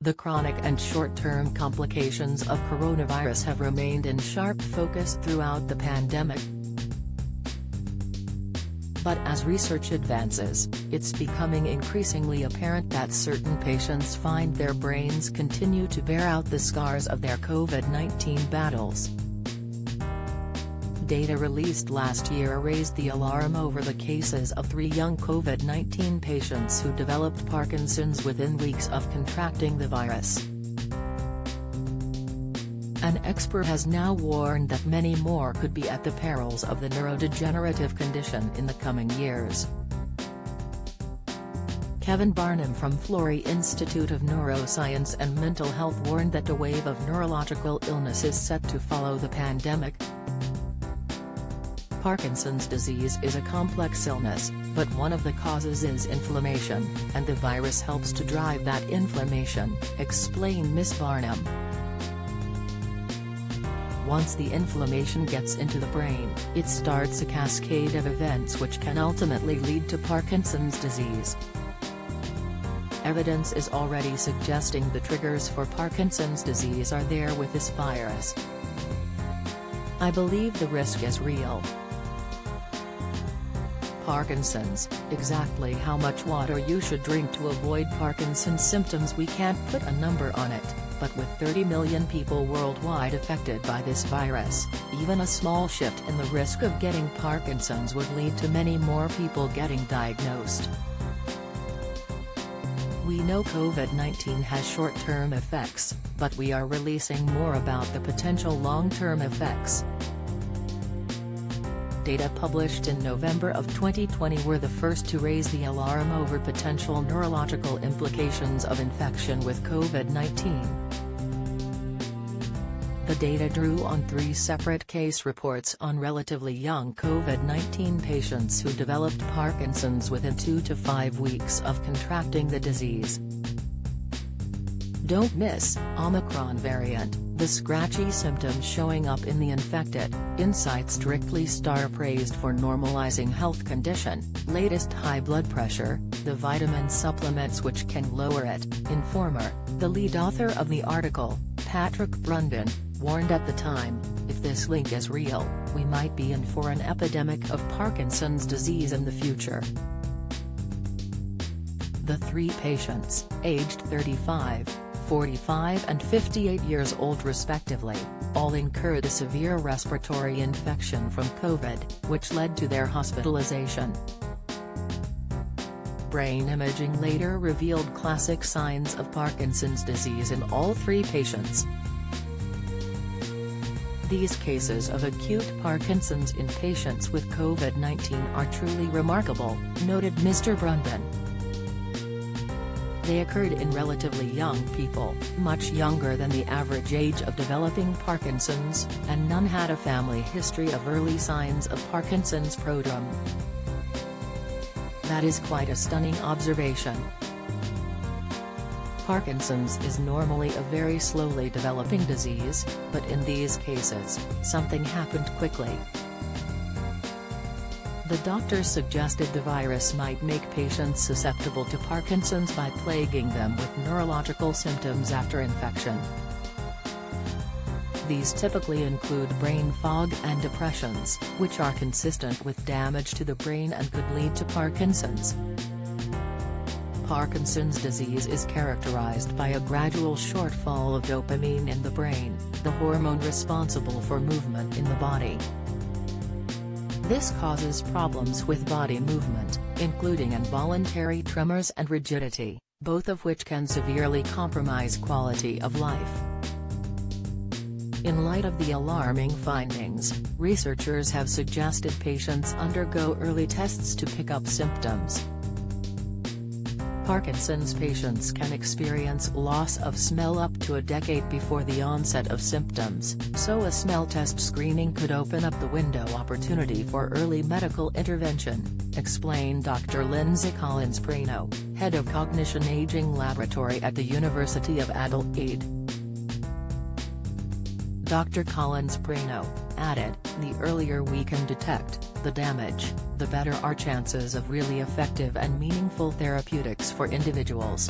The chronic and short-term complications of coronavirus have remained in sharp focus throughout the pandemic. But as research advances, it's becoming increasingly apparent that certain patients find their brains continue to bear out the scars of their COVID-19 battles. Data released last year raised the alarm over the cases of 3 young COVID-19 patients who developed Parkinson's within weeks of contracting the virus. An expert has now warned that many more could be at the perils of the neurodegenerative condition in the coming years. Kevin Barnum from Florey Institute of Neuroscience and Mental Health warned that a wave of neurological illness is set to follow the pandemic. Parkinson's disease is a complex illness, but one of the causes is inflammation, and the virus helps to drive that inflammation, explained Ms. Barnum. Once the inflammation gets into the brain, it starts a cascade of events which can ultimately lead to Parkinson's disease. Evidence is already suggesting the triggers for Parkinson's disease are there with this virus. I believe the risk is real. Parkinson's, exactly how much water you should drink to avoid Parkinson's symptoms we can't put a number on it, but with 30 million people worldwide affected by this virus, even a small shift in the risk of getting Parkinson's would lead to many more people getting diagnosed. We know COVID-19 has short-term effects, but we are releasing more about the potential long-term effects. Data published in November of 2020 were the first to raise the alarm over potential neurological implications of infection with COVID-19. The data drew on 3 separate case reports on relatively young COVID-19 patients who developed Parkinson's within 2 to 5 weeks of contracting the disease. Don't miss, Omicron variant, the scratchy symptoms showing up in the infected, Insight strictly star praised for normalizing health condition, latest high blood pressure, the vitamin supplements which can lower it, Informer, the lead author of the article, Patrick Brundon, warned at the time, if this link is real, we might be in for an epidemic of Parkinson's disease in the future. The 3 patients, aged 35, 45 and 58 years old respectively, all incurred a severe respiratory infection from COVID, which led to their hospitalization. Brain imaging later revealed classic signs of Parkinson's disease in all 3 patients. These cases of acute Parkinson's in patients with COVID-19 are truly remarkable, noted Mr. Brundon. They occurred in relatively young people, much younger than the average age of developing Parkinson's, and none had a family history of early signs of Parkinson's prodrome. That is quite a stunning observation. Parkinson's is normally a very slowly developing disease, but in these cases, something happened quickly. The doctors suggested the virus might make patients susceptible to Parkinson's by plaguing them with neurological symptoms after infection. These typically include brain fog and depressions, which are consistent with damage to the brain and could lead to Parkinson's. Parkinson's disease is characterized by a gradual shortfall of dopamine in the brain, the hormone responsible for movement in the body. This causes problems with body movement, including involuntary tremors and rigidity, both of which can severely compromise quality of life. In light of the alarming findings, researchers have suggested patients undergo early tests to pick up symptoms. Parkinson's patients can experience loss of smell up to a decade before the onset of symptoms, so a smell test screening could open up the window opportunity for early medical intervention, explained Dr. Lindsay Collins-Prano, head of Cognition Aging Laboratory at the University of Adelaide. Dr. Collins-Prano added, the earlier we can detect the damage, the better our chances of really effective and meaningful therapeutics for individuals.